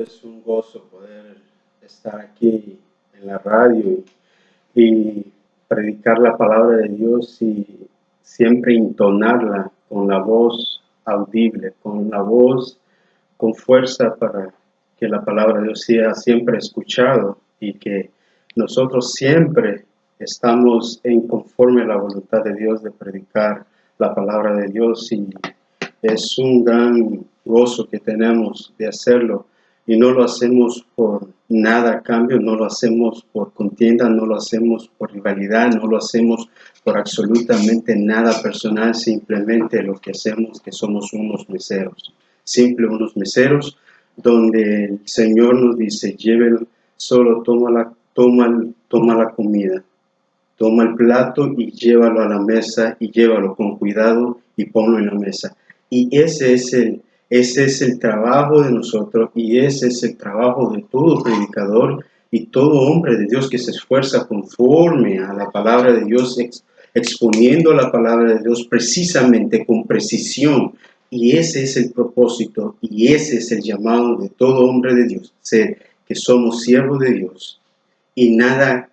Es un gozo poder estar aquí en la radio y predicar la palabra de Dios y siempre entonarla con la voz audible, con la voz con fuerza para que la palabra de Dios sea siempre escuchado y que nosotros siempre estamos en conforme a la voluntad de Dios de predicar la palabra de Dios, y es un gran gozo que tenemos de hacerlo, y no lo hacemos por nada a cambio, no lo hacemos por contienda, no lo hacemos por rivalidad, no lo hacemos por absolutamente nada personal, simplemente lo que hacemos que somos unos meseros, unos meseros, donde el Señor nos dice: lleven, solo toma la comida, toma el plato y llévalo a la mesa, y llévalo con cuidado y ponlo en la mesa. Y ese es el trabajo de nosotros, y ese es el trabajo de todo predicador y todo hombre de Dios que se esfuerza conforme a la palabra de Dios, exponiendo la palabra de Dios precisamente con precisión. Y ese es el propósito, y ese es el llamado de todo hombre de Dios, ser que somos siervos de Dios. Y nada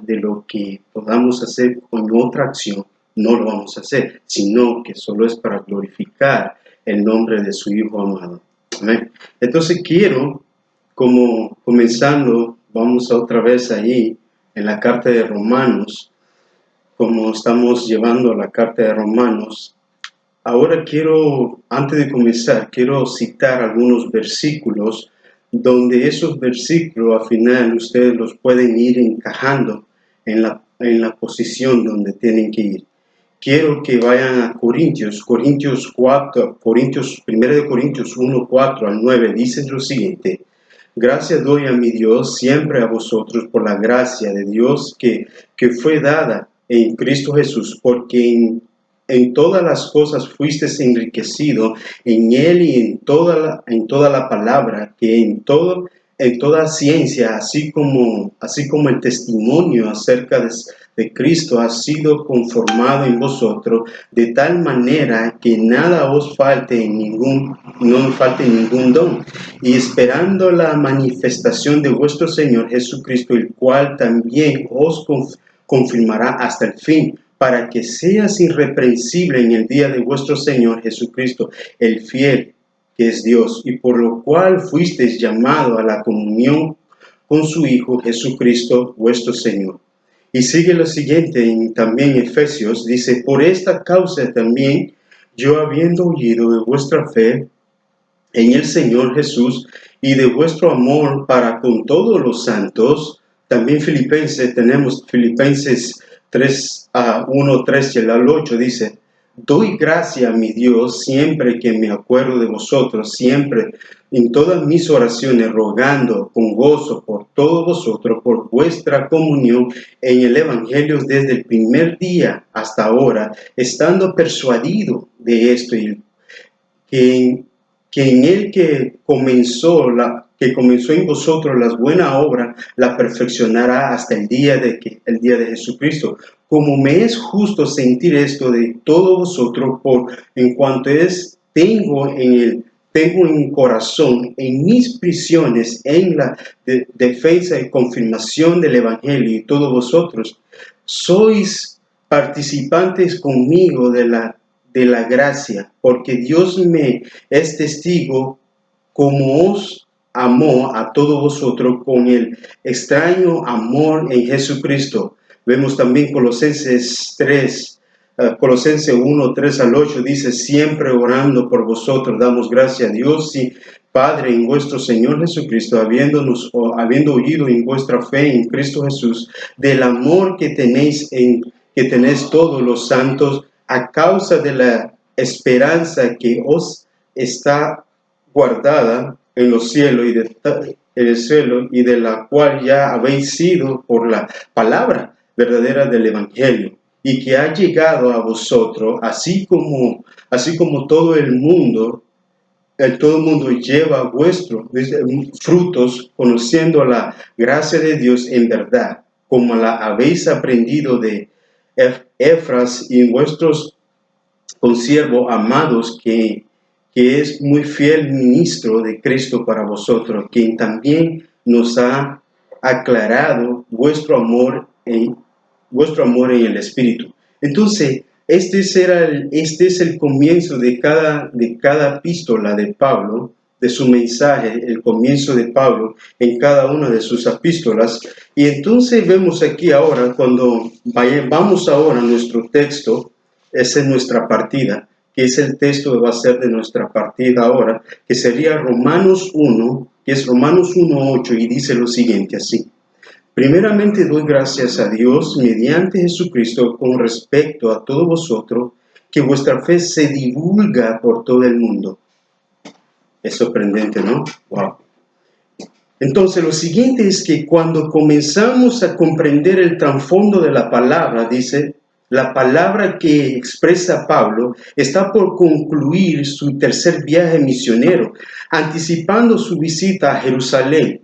de lo que podamos hacer con otra acción no lo vamos a hacer, sino que solo es para glorificar el nombre de su Hijo amado. ¿Amén? Entonces quiero, como comenzando, vamos otra vez ahí en la carta de Romanos, como estamos llevando la carta de Romanos. Ahora quiero, antes de comenzar, quiero citar algunos versículos, donde esos versículos al final ustedes los pueden ir encajando en la posición donde tienen que ir. Quiero que vayan a Corintios 4, 1 de Corintios 1, 4 al 9, dice lo siguiente: gracias doy a mi Dios siempre a vosotros por la gracia de Dios que fue dada en Cristo Jesús, porque en todas las cosas fuisteis enriquecido en Él, y en toda la palabra, que en toda ciencia, así como el testimonio acerca de Cristo ha sido conformado en vosotros, de tal manera que nada os falte no falte ningún don, y esperando la manifestación de vuestro Señor Jesucristo, el cual también os confirmará hasta el fin, para que seas irreprensible en el día de vuestro Señor Jesucristo, el fiel, que es Dios, y por lo cual fuisteis llamado a la comunión con su Hijo Jesucristo, vuestro Señor. Y sigue lo siguiente, también Efesios, dice: por esta causa también yo, habiendo oído de vuestra fe en el Señor Jesús y de vuestro amor para con todos los santos. También tenemos Filipenses 3, 1, 3 y al 8, dice: doy gracia a mi Dios siempre que me acuerdo de vosotros, siempre en todas mis oraciones, rogando con gozo por todos vosotros, por vuestra comunión en el Evangelio desde el primer día hasta ahora, estando persuadido de esto, y que en él que comenzó en vosotros las buenas obras, la perfeccionará hasta el día de Jesucristo. Como me es justo sentir esto de todos vosotros, en cuanto tengo en corazón, en mis prisiones, en la defensa y confirmación del Evangelio, y todos vosotros sois participantes conmigo de la gracia, porque Dios me es testigo como os amó a todos vosotros con el extraño amor en Jesucristo. Vemos también Colosenses 1, 3 al 8, dice: siempre orando por vosotros, damos gracias a Dios y Padre en vuestro Señor Jesucristo, habiendo oído en vuestra fe en Cristo Jesús, del amor que tenéis todos los santos, a causa de la esperanza que os está guardada en los cielos, y de la cual ya habéis sido por la palabra verdadera del Evangelio, y que ha llegado a vosotros, así como todo el mundo lleva vuestros frutos, conociendo la gracia de Dios en verdad, como la habéis aprendido de Efras y vuestros consiervos amados, que que es muy fiel ministro de Cristo para vosotros, quien también nos ha aclarado vuestro amor en el Espíritu. Entonces, este es el comienzo de cada epístola de Pablo, de su mensaje, el comienzo de Pablo en cada una de sus epístolas. Y entonces vemos aquí ahora, cuando vamos ahora a nuestro texto, esa es nuestra partida, que es el texto que va a ser de nuestra partida ahora, que sería Romanos 1, que es Romanos 1:8, y dice lo siguiente así. Primeramente doy gracias a Dios mediante Jesucristo con respecto a todos vosotros, que vuestra fe se divulga por todo el mundo. Es sorprendente, ¿no? Wow. Entonces, lo siguiente es que cuando comenzamos a comprender el trasfondo de la palabra, dice, la palabra que expresa Pablo está por concluir su tercer viaje misionero, anticipando su visita a Jerusalén.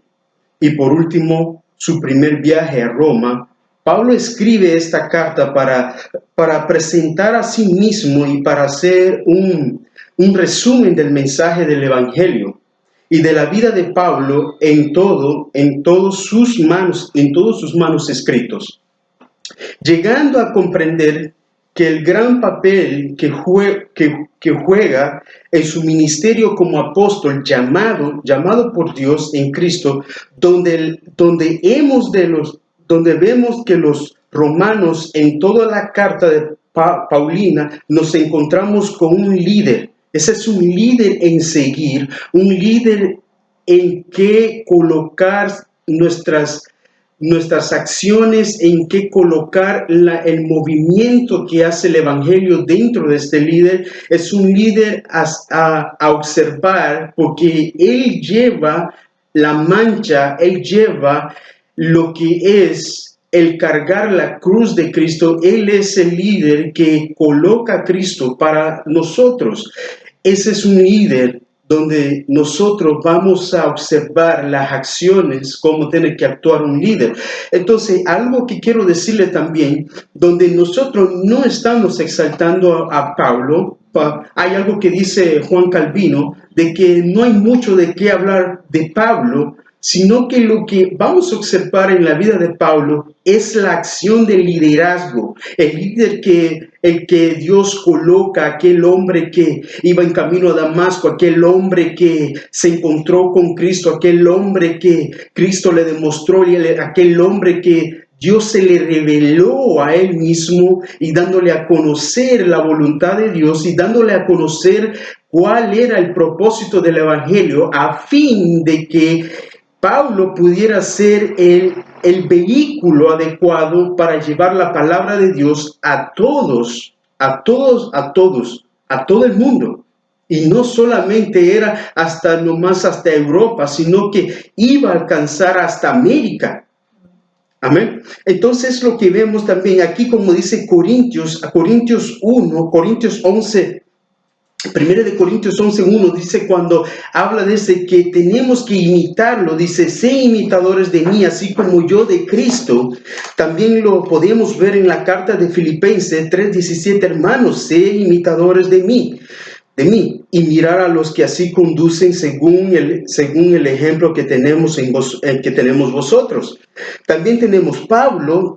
Y por último, su primer viaje a Roma. Pablo escribe esta carta para presentar a sí mismo y para hacer un resumen del mensaje del Evangelio y de la vida de Pablo en todos sus manuscritos, llegando a comprender que el gran papel que juega en su ministerio como apóstol llamado por Dios en Cristo, donde vemos que los romanos en toda la carta de Paulina nos encontramos con un líder. Ese es un líder en seguir, un líder en que colocar nuestras acciones, en qué colocar el movimiento que hace el Evangelio dentro de este líder. Es un líder a observar, porque él lleva la mancha, él lleva lo que es el cargar la cruz de Cristo. Él es el líder que coloca a Cristo para nosotros. Ese es un líder donde nosotros vamos a observar las acciones, cómo tiene que actuar un líder. Entonces, algo que quiero decirle también, donde nosotros no estamos exaltando a Pablo, hay algo que dice Juan Calvino, de que no hay mucho de qué hablar de Pablo, sino que lo que vamos a observar en la vida de Pablo es la acción de liderazgo, el líder el que Dios coloca, aquel hombre que iba en camino a Damasco, aquel hombre que se encontró con Cristo, aquel hombre que Cristo le demostró, aquel hombre que Dios se le reveló a él mismo y dándole a conocer la voluntad de Dios y dándole a conocer cuál era el propósito del Evangelio, a fin de que Pablo pudiera ser el vehículo adecuado para llevar la palabra de Dios a todo el mundo. Y no solamente era hasta Europa, sino que iba a alcanzar hasta América. Amén. Entonces lo que vemos también aquí, como dice Corintios 11, 1 de Corintios 11:1 dice, cuando habla de ese que tenemos que imitarlo, dice, sé imitadores de mí, así como yo de Cristo. También lo podemos ver en la carta de Filipenses 3:17, hermanos, sé imitadores de mí, y mirar a los que así conducen según el ejemplo que tenemos vosotros. También tenemos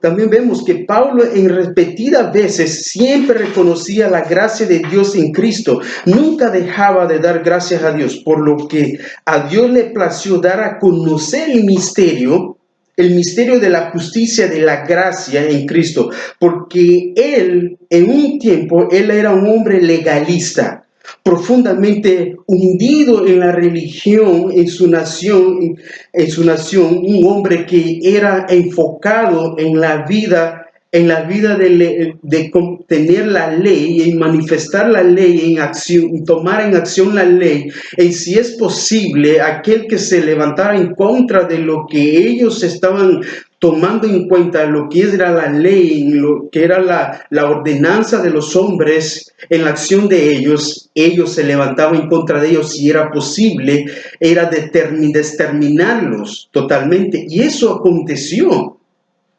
también vemos que Pablo en repetidas veces siempre reconocía la gracia de Dios en Cristo. Nunca dejaba de dar gracias a Dios, por lo que a Dios le plació dar a conocer el misterio de la justicia, de la gracia en Cristo, porque él, en un tiempo, él era un hombre legalista, profundamente hundido en la religión, en su nación, un hombre que era enfocado en la vida de tener la ley y manifestar la ley en acción, tomar en acción la ley, y si es posible, aquel que se levantara en contra de lo que ellos estaban tomando en cuenta, lo que era la ley, lo que era la ordenanza de los hombres en la acción de ellos se levantaban en contra de ellos. Si era posible, era exterminarlos totalmente. Y eso aconteció.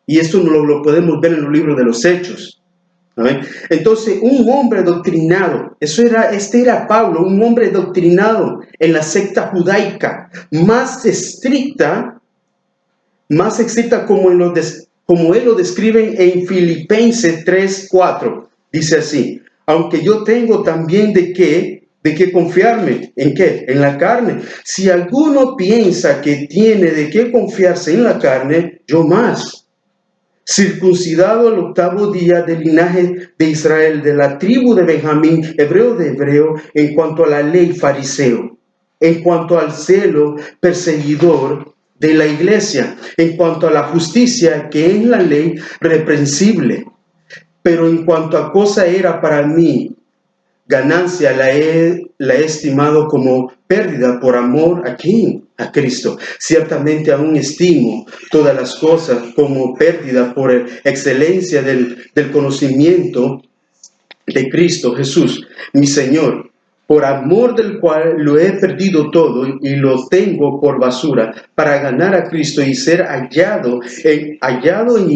Y eso lo podemos ver en los libros de los Hechos. ¿Amén? Entonces, un hombre doctrinado, este era Pablo, un hombre doctrinado en la secta judaica, más estricta como él lo describe en Filipenses 3:4. Dice así: aunque yo tengo también de qué confiarme. ¿En qué? En la carne. Si alguno piensa que tiene de qué confiarse en la carne, yo más. Circuncidado al 8º día del linaje de Israel, de la tribu de Benjamín, hebreo de hebreo, en cuanto a la ley, fariseo, en cuanto al celo, perseguidor de la iglesia, en cuanto a la justicia, que es la ley, reprensible. Pero en cuanto a cosa era para mí ganancia, la he estimado como pérdida por amor ¿a quién? A Cristo. Ciertamente aún estimo todas las cosas como pérdida por excelencia del conocimiento de Cristo Jesús, mi Señor, por amor del cual lo he perdido todo y lo tengo por basura, para ganar a Cristo y ser hallado en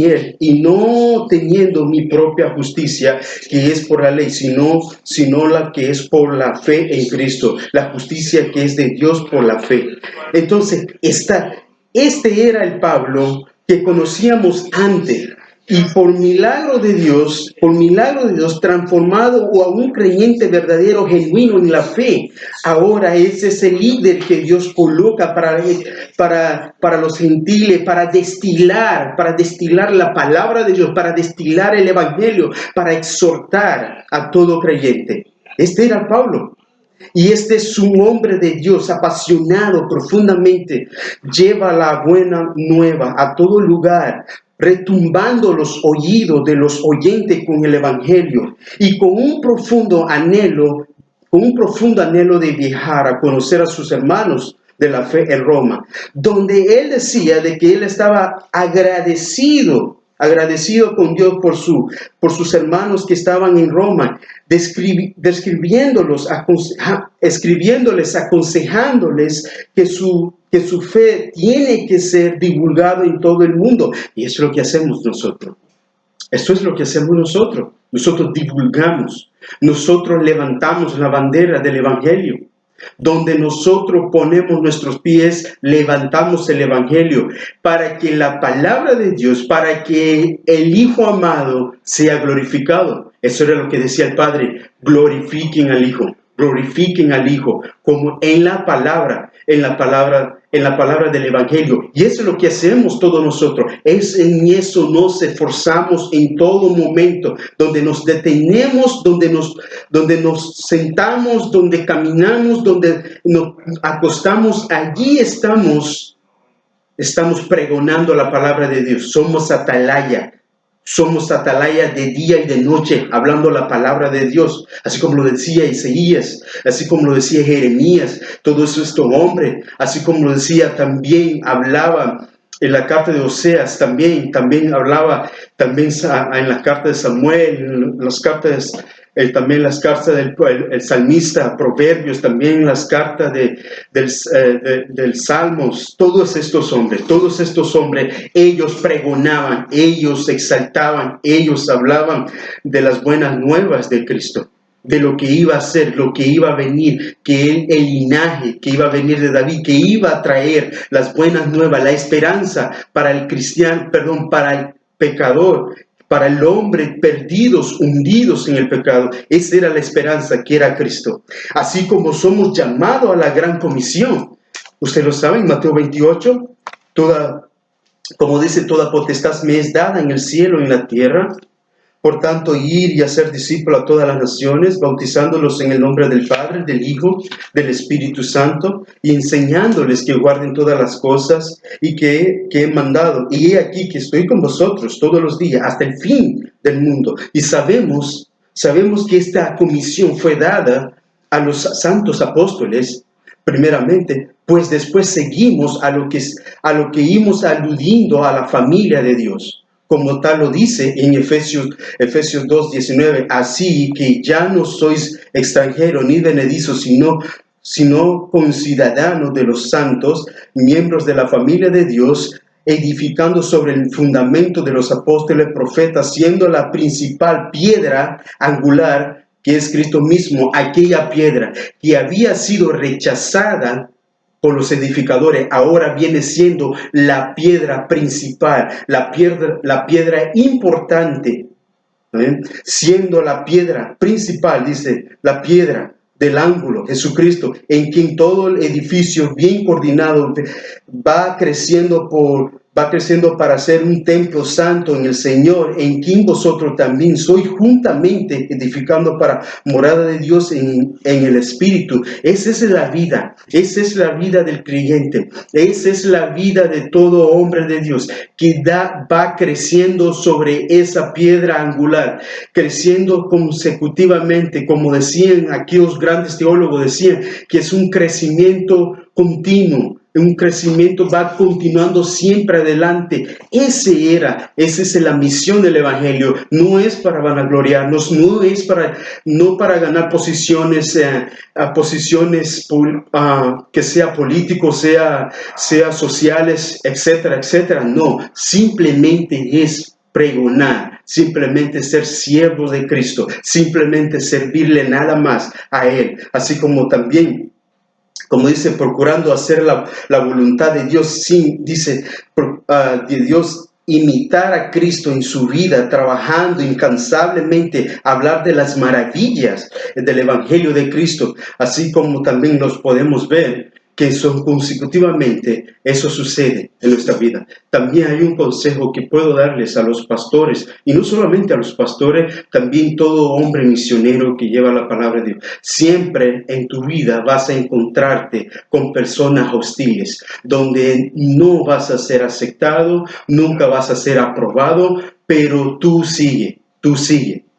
Él, y no teniendo mi propia justicia, que es por la ley, sino la que es por la fe en Cristo, la justicia que es de Dios por la fe. Entonces, este era el Pablo que conocíamos antes. Y por milagro de Dios, transformado a un creyente verdadero, genuino en la fe, ahora es ese líder que Dios coloca para los gentiles, para destilar la palabra de Dios, para destilar el evangelio, para exhortar a todo creyente. Este era Pablo. Y este es un hombre de Dios, apasionado profundamente, lleva la buena nueva a todo lugar, retumbando los oídos de los oyentes con el evangelio y con un profundo anhelo de viajar a conocer a sus hermanos de la fe en Roma, donde él decía de que él estaba agradecido con Dios por sus hermanos que estaban en Roma, escribiéndoles, aconsejándoles que su fe tiene que ser divulgada en todo el mundo. Y eso es lo que hacemos nosotros. Eso es lo que hacemos nosotros. Nosotros divulgamos, nosotros levantamos la bandera del evangelio. Donde nosotros ponemos nuestros pies, levantamos el evangelio para que la palabra de Dios, para que el Hijo amado sea glorificado. Eso era lo que decía el Padre: glorifiquen al Hijo, como en la palabra del evangelio. Y eso es lo que hacemos todos nosotros. En eso nos esforzamos en todo momento, donde nos detenemos, donde nos sentamos, donde caminamos, donde nos acostamos. Allí estamos pregonando la palabra de Dios. Somos atalaya de día y de noche, hablando la palabra de Dios, así como lo decía Isaías, así como lo decía Jeremías, todos estos hombres, así como lo decía, también hablaba en la carta de Oseas, también hablaba, también en la carta de Samuel, en las cartas, también las cartas del salmista, Proverbios, también las cartas del Salmos. Todos estos hombres, ellos pregonaban, ellos exaltaban, ellos hablaban de las buenas nuevas de Cristo, de lo que iba a ser, lo que iba a venir, que el linaje que iba a venir de David, que iba a traer las buenas nuevas, la esperanza para el cristiano, para el pecador, para el hombre perdidos, hundidos en el pecado. Esa era la esperanza, que era Cristo. Así como somos llamados a la gran comisión. Ustedes lo saben, Mateo 28, como dice, toda potestad me es dada en el cielo y en la tierra. Por tanto, ir y hacer discípulos a todas las naciones, bautizándolos en el nombre del Padre, del Hijo, del Espíritu Santo, y enseñándoles que guarden todas las cosas y que he mandado. Y he aquí que estoy con vosotros todos los días, hasta el fin del mundo. Y sabemos que esta comisión fue dada a los santos apóstoles, primeramente, pues después seguimos a lo que íbamos aludiendo a la familia de Dios. Como tal lo dice en Efesios 2:19, así que ya no sois extranjeros ni venedizos, sino conciudadanos de los santos, miembros de la familia de Dios, edificando sobre el fundamento de los apóstoles profetas, siendo la principal piedra angular, que es Cristo mismo, aquella piedra que había sido rechazada por los edificadores, ahora viene siendo la piedra principal, la piedra importante, ¿eh? Siendo la piedra principal, dice, la piedra del ángulo, Jesucristo, en quien todo el edificio bien coordinado va creciendo para ser un templo santo en el Señor, en quien vosotros también sois juntamente edificando para morada de Dios en el Espíritu. Esa es la vida del creyente, esa es la vida de todo hombre de Dios, que va creciendo sobre esa piedra angular, creciendo consecutivamente, como decían aquellos grandes teólogos, decían que es un crecimiento continuo. Un crecimiento va continuando siempre adelante. Esa es la misión del Evangelio. No es para vanagloriarnos, no es para ganar posiciones, que sea políticos, sea sociales, etcétera, etcétera. No, simplemente es pregonar, simplemente ser siervos de Cristo, simplemente servirle nada más a Él, así como también, como dice, procurando hacer la voluntad de Dios, de Dios, imitar a Cristo en su vida, trabajando incansablemente, hablar de las maravillas del Evangelio de Cristo, así como también los podemos ver que son consecutivamente, eso sucede en nuestra vida. También hay un consejo que puedo darles a los pastores, y no solamente a los pastores, también todo hombre misionero que lleva la palabra de Dios. Siempre en tu vida vas a encontrarte con personas hostiles, donde no vas a ser aceptado, nunca vas a ser aprobado, pero tú sigue.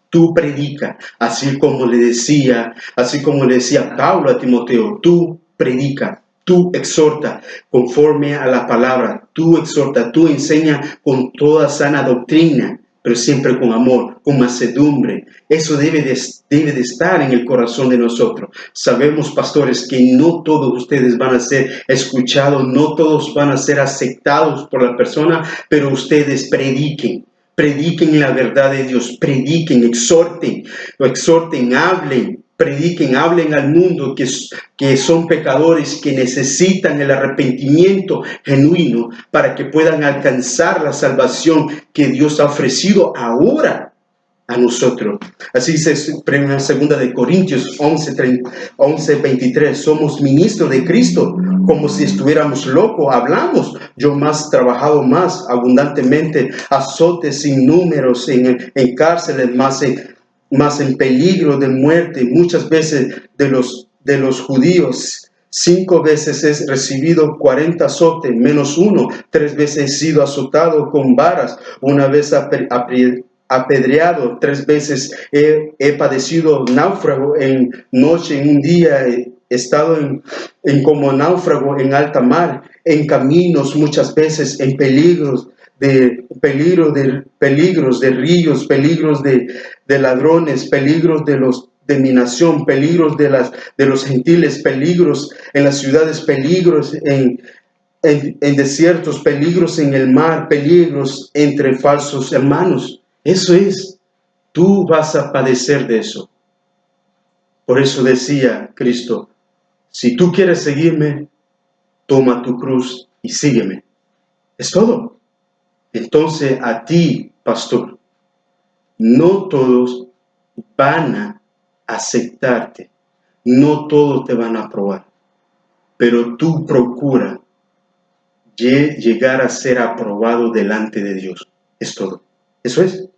Tú predica, así como le decía Pablo a Timoteo, tú predica. Tú exhorta conforme a la palabra, tú exhorta, tú enseña con toda sana doctrina, pero siempre con amor, con mansedumbre. Eso debe de estar en el corazón de nosotros. Sabemos, pastores, que no todos ustedes van a ser escuchados, no todos van a ser aceptados por la persona, pero ustedes prediquen. Prediquen la verdad de Dios, prediquen, exhorten, hablen al mundo que son pecadores, que necesitan el arrepentimiento genuino para que puedan alcanzar la salvación que Dios ha ofrecido ahora a nosotros. Así dice en 2 de Corintios 11:23, somos ministros de Cristo, como si estuviéramos locos, hablamos, yo más trabajado más abundantemente, azotes sin números, en cárceles, más en peligro de muerte, muchas veces de los judíos. 5 veces he recibido 40 azotes, menos 1. 3 veces he sido azotado con varas, una vez apedreado, 3 veces he padecido náufrago en noche, en un día he estado en como náufrago en alta mar, en caminos muchas veces, en peligros de ríos, peligros de ladrones, peligros de mi nación, peligros de los gentiles, peligros en las ciudades, peligros en desiertos, peligros en el mar, peligros entre falsos hermanos. Eso es, tú vas a padecer de eso. Por eso decía Cristo, si tú quieres seguirme, toma tu cruz y sígueme. Es todo. Entonces a ti, pastor, no todos van a aceptarte, no todos te van a aprobar, pero tú procura llegar a ser aprobado delante de Dios. Es todo. Eso es.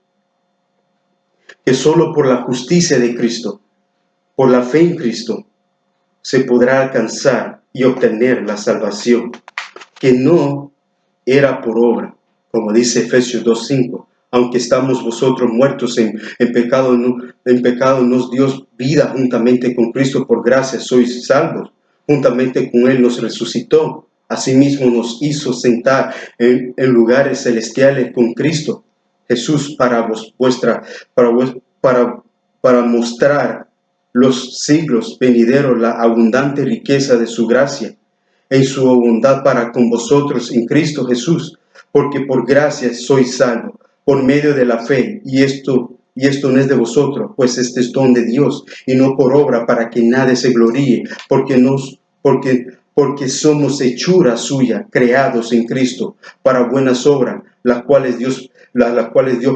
Que solo por la justicia de Cristo, por la fe en Cristo, se podrá alcanzar y obtener la salvación, que no era por obra, como dice Efesios 2:5, aunque estamos vosotros muertos en pecado, nos dio vida juntamente con Cristo, por gracia sois salvos, juntamente con Él nos resucitó, asimismo nos hizo sentar en lugares celestiales con Cristo Jesús para mostrar los siglos venideros la abundante riqueza de su gracia en su bondad para con vosotros en Cristo Jesús, porque por gracia sois salvo, por medio de la fe, y esto no es de vosotros, pues este es don de Dios, y no por obra para que nadie se gloríe, porque somos hechura suya, creados en Cristo, para buenas obras, las cuales Dios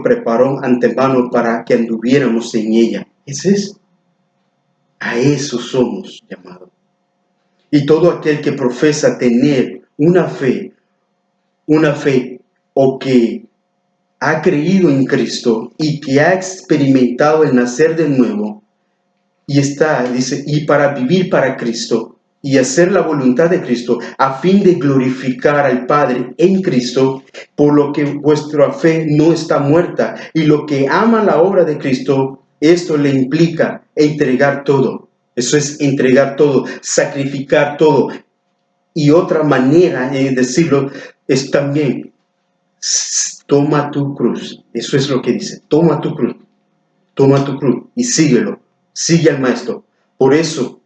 preparó antemano para que anduviéramos en ella. A eso somos llamados. Y todo aquel que profesa tener una fe o que ha creído en Cristo y que ha experimentado el nacer de nuevo y para vivir para Cristo y hacer la voluntad de Cristo a fin de glorificar al Padre en Cristo, por lo que vuestra fe no está muerta, y lo que ama la obra de Cristo, esto le implica entregar todo. Eso es entregar todo, sacrificar todo. Y otra manera de decirlo es también: toma tu cruz. Eso es lo que dice: toma tu cruz y síguelo, sigue al Maestro. Por eso,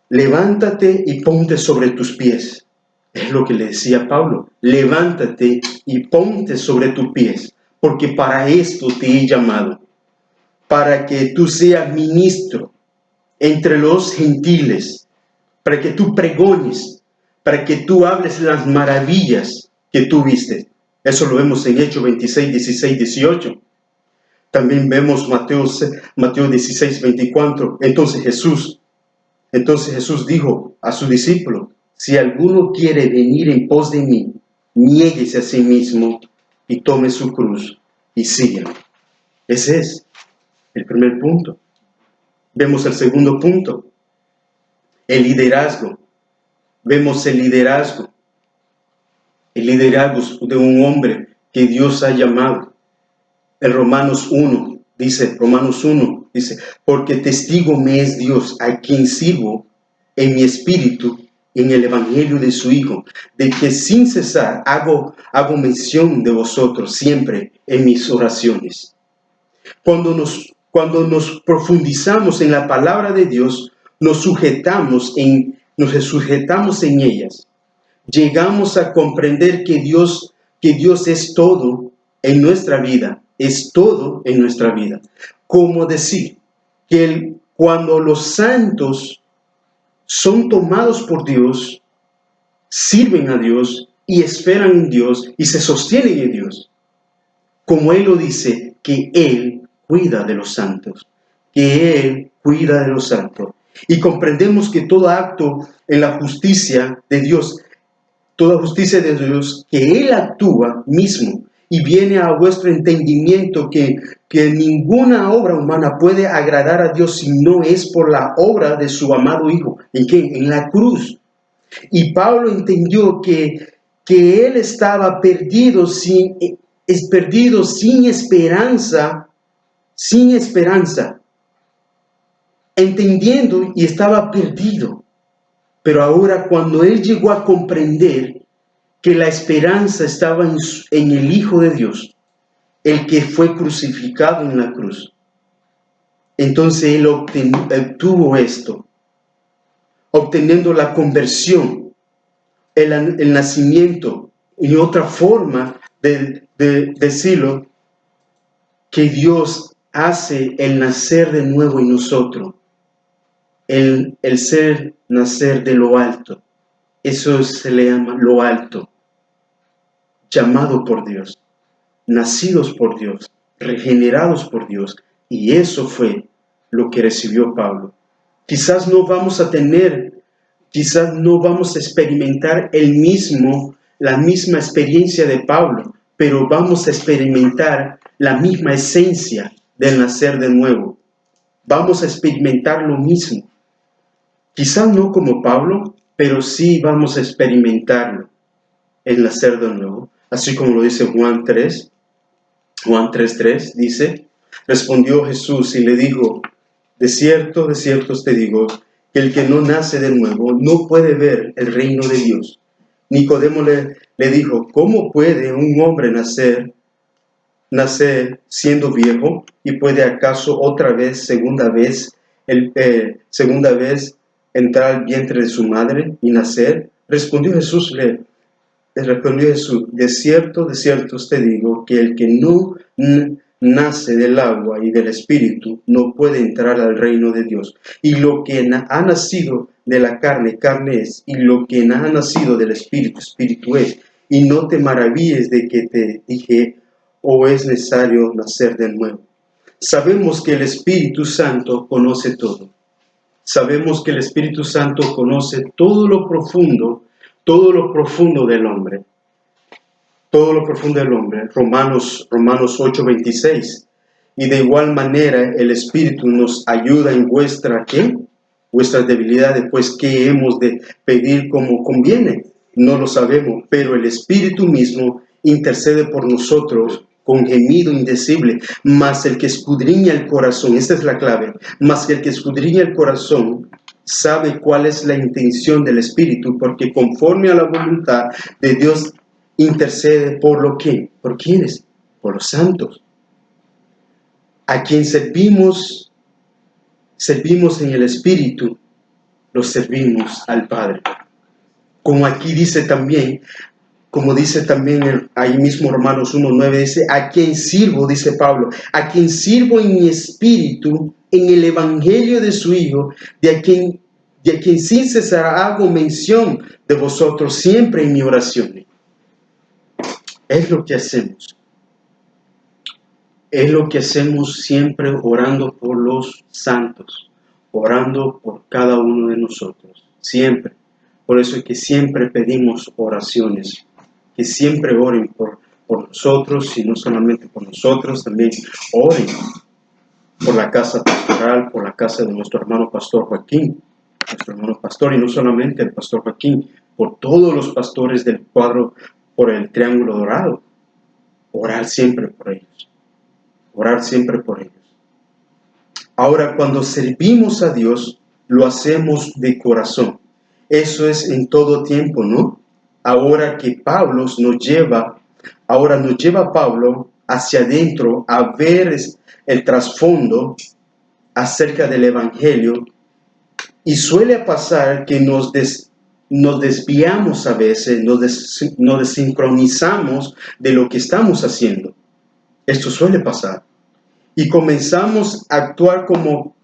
levántate y ponte sobre tus pies. Es lo que le decía Pablo: levántate y ponte sobre tus pies, porque para esto te he llamado, para que tú seas ministro entre los gentiles, para que tú pregones, para que tú hables las maravillas que tú viste. Eso lo vemos en Hechos 26, 16, 18. También vemos Mateo 16, 24. Entonces Jesús dijo a su discípulo: si alguno quiere venir en pos de mí, niéguese a sí mismo y tome su cruz y sígueme. Ese es el primer punto. Vemos el segundo punto: el liderazgo. Vemos el liderazgo de un hombre que Dios ha llamado. En Romanos 1 dice, porque testigo me es Dios, a quien sirvo en mi espíritu, en el evangelio de su Hijo, de que sin cesar hago mención de vosotros siempre en mis oraciones. Cuando nos profundizamos en la palabra de Dios, nos sujetamos en ellas. Llegamos a comprender que Dios es todo en nuestra vida, Como decir que cuando los santos son tomados por Dios, sirven a Dios y esperan en Dios y se sostienen en Dios. Como Él lo dice, que Él cuida de los santos, Y comprendemos que todo acto en la justicia de Dios, que Él actúa mismo, y viene a vuestro entendimiento que ninguna obra humana puede agradar a Dios si no es por la obra de su amado Hijo. ¿En qué? En la cruz. Y Pablo entendió que él estaba perdido sin esperanza, entendiendo, y estaba perdido. Pero ahora, cuando él llegó a comprender que la esperanza estaba en el Hijo de Dios, el que fue crucificado en la cruz, entonces él obtuvo esto, obteniendo la conversión, el nacimiento, y otra forma de decirlo, que Dios hace el nacer de nuevo en nosotros, el ser nacer de lo alto. Eso se le llama lo alto, llamado por Dios, nacidos por Dios, regenerados por Dios, y eso fue lo que recibió Pablo. Quizás no vamos a experimentar la misma experiencia de Pablo, pero vamos a experimentar la misma esencia del nacer de nuevo. Vamos a experimentar lo mismo. Quizás no como Pablo, pero sí vamos a experimentarlo, el nacer de nuevo. Así como lo dice Juan 3:3 dice: respondió Jesús y le dijo: de cierto os te digo, que el que no nace de nuevo no puede ver el reino de Dios. Nicodemo le dijo: ¿cómo puede un hombre nacer siendo viejo? ¿Y puede acaso segunda vez entrar al vientre de su madre y nacer? Respondió Jesús Respondió Jesús, de cierto os te digo, que el que no nace del agua y del Espíritu no puede entrar al reino de Dios. Y lo que ha nacido de la carne, carne es, y lo que ha nacido del Espíritu, Espíritu es. Y no te maravilles de que te dije, o es necesario nacer de nuevo. Sabemos que el Espíritu Santo conoce todo. Sabemos que el Espíritu Santo conoce todo lo profundo del hombre. Todo lo profundo del hombre. Romanos 8:26. Y de igual manera el Espíritu nos ayuda en vuestras debilidades, pues ¿qué hemos de pedir como conviene? No lo sabemos, pero el Espíritu mismo intercede por nosotros con gemido indecible, mas el que escudriña el corazón, esta es la clave, mas el que escudriña el corazón sabe cuál es la intención del Espíritu, porque conforme a la voluntad de Dios intercede por lo que, ¿por quiénes? Por los santos. A quien servimos en el Espíritu, los servimos al Padre. Como aquí dice también, como dice también ahí mismo Romanos 1:9, dice, a quien sirvo, dice Pablo, a quien sirvo en mi espíritu, en el evangelio de su Hijo, de a quien sin cesar hago mención de vosotros siempre en mi oración. Es lo que hacemos. Es lo que hacemos siempre orando por los santos, orando por cada uno de nosotros, siempre. Por eso es que siempre pedimos oraciones, que siempre oren por nosotros, y no solamente por nosotros, también oren por la casa pastoral, por la casa de nuestro hermano pastor Joaquín, nuestro hermano pastor, y no solamente el pastor Joaquín, por todos los pastores del cuadro, por el Triángulo Dorado, orar siempre por ellos. Orar siempre por ellos. Ahora, cuando servimos a Dios, lo hacemos de corazón. Eso es en todo tiempo, ¿no? Ahora nos lleva Pablo hacia adentro a ver el trasfondo acerca del Evangelio, y suele pasar que nos desviamos a veces, nos desincronizamos de lo que estamos haciendo. Esto suele pasar. Y comenzamos a actuar como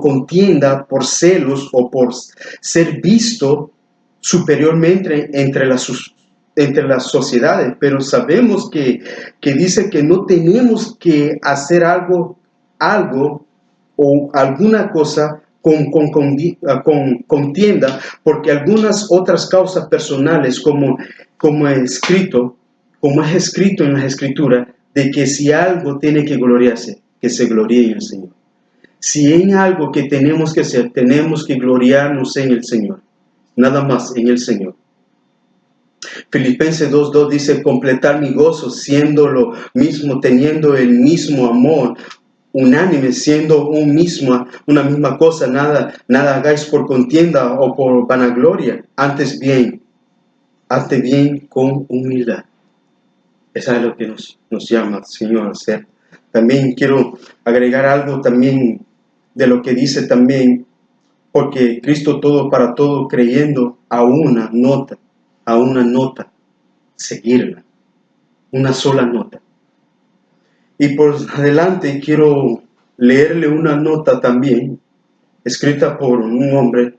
contienda por celos o por ser visto superiormente entre las sociedades. Pero sabemos que dice que no tenemos que hacer algo o alguna cosa con contienda, porque algunas otras causas personales, como es escrito en las Escrituras, de que si algo tiene que gloriarse, que se gloríe en el Señor. Si en algo que tenemos que hacer, tenemos que gloriarnos en el Señor. Nada más en el Señor. Filipenses 2:2 dice, completar mi gozo siendo lo mismo, teniendo el mismo amor, unánime, siendo una misma cosa, nada hagáis por contienda o por vanagloria, antes bien con humildad. Eso es lo que nos llama el Señor a hacer. También quiero agregar algo también de lo que dice también, porque Cristo todo para todo, creyendo a una nota, seguirla, una sola nota. Y por adelante quiero leerle una nota también, escrita por un hombre,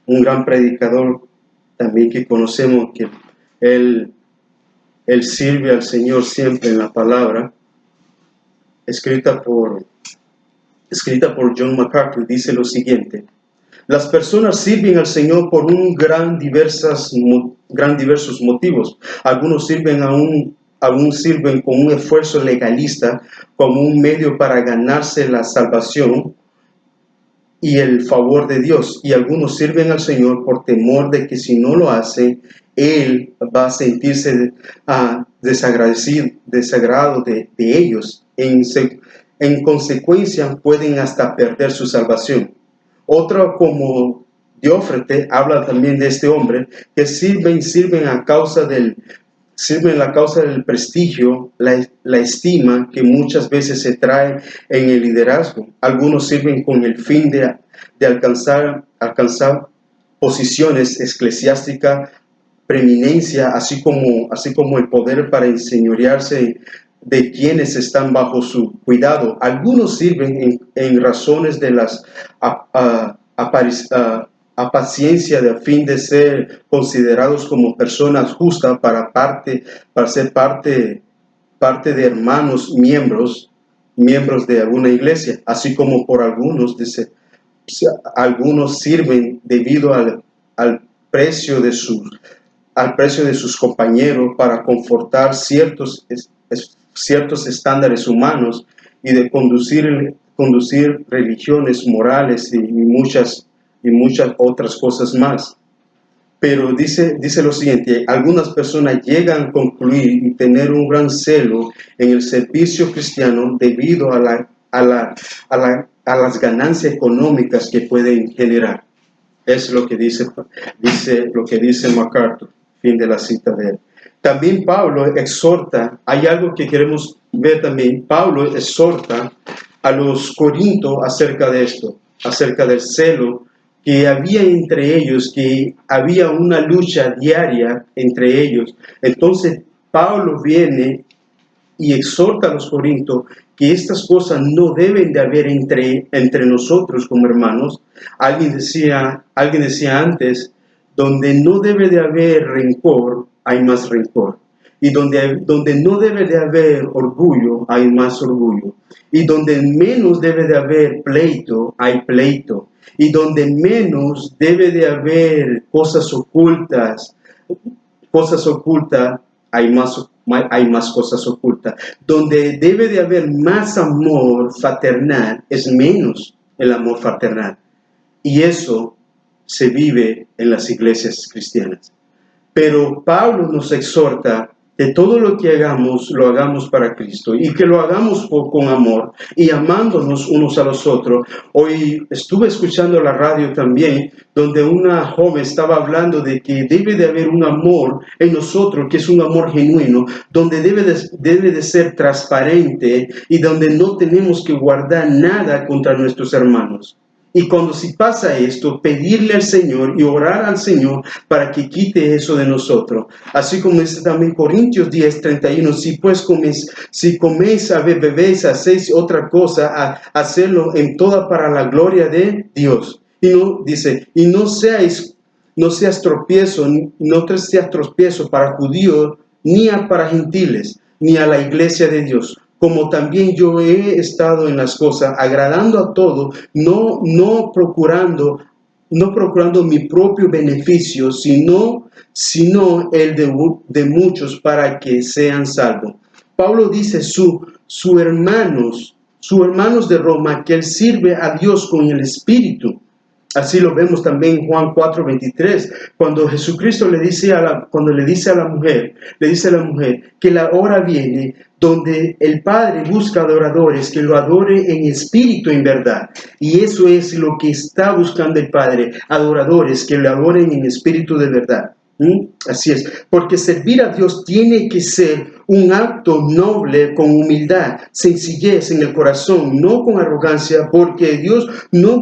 un gran predicador también que conocemos, que él sirve al Señor siempre en la palabra, escrita por John MacArthur. Dice lo siguiente: las personas sirven al Señor por diversos motivos. Algunos sirven sirven con un esfuerzo legalista, como un medio para ganarse la salvación y el favor de Dios. Y algunos sirven al Señor por temor de que si no lo hacen, Él va a sentirse desagrado de ellos. En consecuencia, pueden hasta perder su salvación. Otro, como Diófrete, habla también de este hombre, que sirven la causa del prestigio, la estima que muchas veces se trae en el liderazgo. Algunos sirven con el fin de alcanzar posiciones eclesiásticas preeminencia, así como el poder para enseñorearse de quienes están bajo su cuidado. Algunos sirven en razones de las apaciencia de a fin de ser considerados como personas justas para ser parte de hermanos miembros de alguna iglesia, así como por algunos sirven debido al precio de sus compañeros para confortar ciertos estándares humanos y de conducir religiones morales y muchas otras cosas más. Pero dice lo siguiente: algunas personas llegan a concluir y tener un gran celo en el servicio cristiano debido a las ganancias económicas que pueden generar. Es lo que dice MacArthur, fin de la cita de él. También Pablo exhorta, hay algo que queremos ver también, Pablo exhorta a los corintios acerca de esto, acerca del celo que había entre ellos, que había una lucha diaria entre ellos. Entonces Pablo viene y exhorta a los corintios que estas cosas no deben de haber entre nosotros como hermanos. Alguien decía antes, donde no debe de haber rencor, hay más rencor. Y donde no debe de haber orgullo, hay más orgullo. Y donde menos debe de haber pleito, hay pleito. Y donde menos debe de haber cosas ocultas, hay más cosas ocultas. Donde debe de haber más amor fraternal, es menos el amor fraternal. Y eso se vive en las iglesias cristianas. Pero Pablo nos exhorta que todo lo que hagamos, lo hagamos para Cristo y que lo hagamos con amor y amándonos unos a los otros. Hoy estuve escuchando la radio también, donde una joven estaba hablando de que debe de haber un amor en nosotros, que es un amor genuino, donde debe de ser transparente y donde no tenemos que guardar nada contra nuestros hermanos. Y cuando si pasa esto, pedirle al Señor y orar al Señor para que quite eso de nosotros. Así como dice también Corintios 10:31, si coméis, bebéis, hacéis otra cosa, hacerlo en toda para la gloria de Dios. Y no dice, y no seas tropiezo para judíos, ni para gentiles, ni a la iglesia de Dios. Como también yo he estado en las cosas, agradando a todos, no procurando mi propio beneficio, sino el de muchos para que sean salvos. Pablo dice sus hermanos de Roma, que él sirve a Dios con el Espíritu. Así lo vemos también en Juan 4:23, cuando Jesucristo le dice a la mujer que la hora viene donde el Padre busca adoradores que lo adoren en espíritu y en verdad. Y eso es lo que está buscando el Padre, adoradores que lo adoren en espíritu de verdad. Así es, porque servir a Dios tiene que ser un acto noble, con humildad, sencillez en el corazón, no con arrogancia, porque Dios no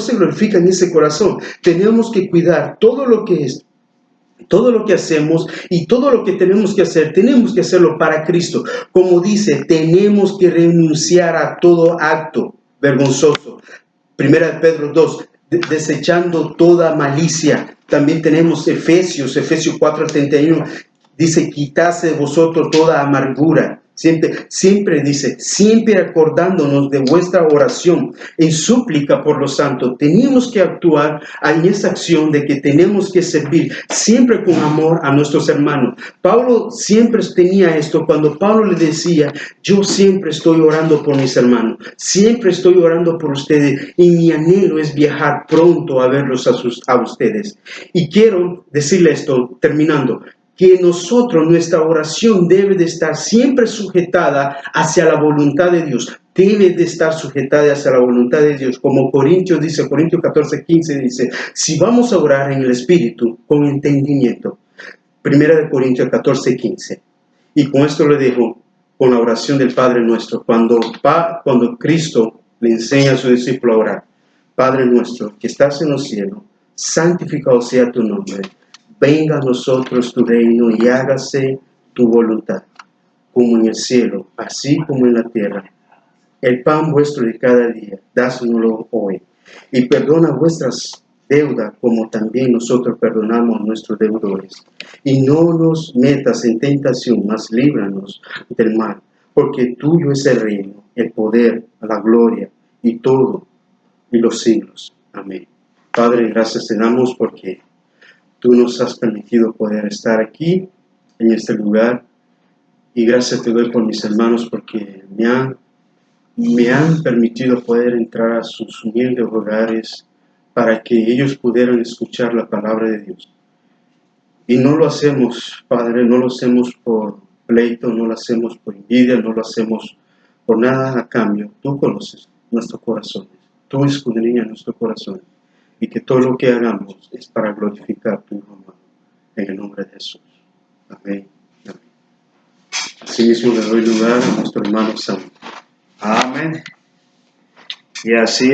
se glorifica en ese corazón. Tenemos que cuidar todo lo que hacemos y todo lo que tenemos que hacerlo para Cristo. Como dice, tenemos que renunciar a todo acto vergonzoso. Primera de Pedro 2, desechando toda malicia. También tenemos Efesios 4:31, dice, quitase de vosotros toda amargura. Siempre dice, siempre acordándonos de vuestra oración en súplica por los santos. Tenemos que actuar en esa acción de que tenemos que servir siempre con amor a nuestros hermanos. Pablo siempre tenía esto cuando Pablo le decía, yo siempre estoy orando por mis hermanos, siempre estoy orando por ustedes y mi anhelo es viajar pronto a verlos a ustedes. Y quiero decirle esto, terminando, que nuestra oración debe de estar siempre sujetada hacia la voluntad de Dios. Debe de estar sujetada hacia la voluntad de Dios. Como Corintios 14:15 dice, si vamos a orar en el Espíritu con entendimiento. Primera de Corintios 14:15. Y con esto le dejo con la oración del Padre Nuestro. Cuando Cristo le enseña a su discípulo a orar. Padre nuestro que estás en los cielos, santificado sea tu nombre. venga a nosotros tu reino y hágase tu voluntad, como en el cielo, así como en la tierra. El pan vuestro de cada día, dásnoslo hoy, y perdona vuestras deudas, como también nosotros perdonamos a nuestros deudores. Y no nos metas en tentación, mas líbranos del mal, porque tuyo es el reino, el poder, la gloria, y todo, y los siglos. Amén. Padre, gracias te damos porque tú nos has permitido poder estar aquí, en este lugar, y gracias te doy por mis hermanos porque me han permitido poder entrar a sus humildes hogares para que ellos pudieran escuchar la palabra de Dios. Y no lo hacemos, Padre, no lo hacemos por pleito, no lo hacemos por envidia, no lo hacemos por nada a cambio. Tú conoces nuestros corazones, tú escudriñas nuestro corazón, y que todo lo que hagamos es para glorificar tu nombre, en el nombre de Jesús. Amén. Amén. Asimismo le doy lugar a nuestro hermano Sam. Amén. Y así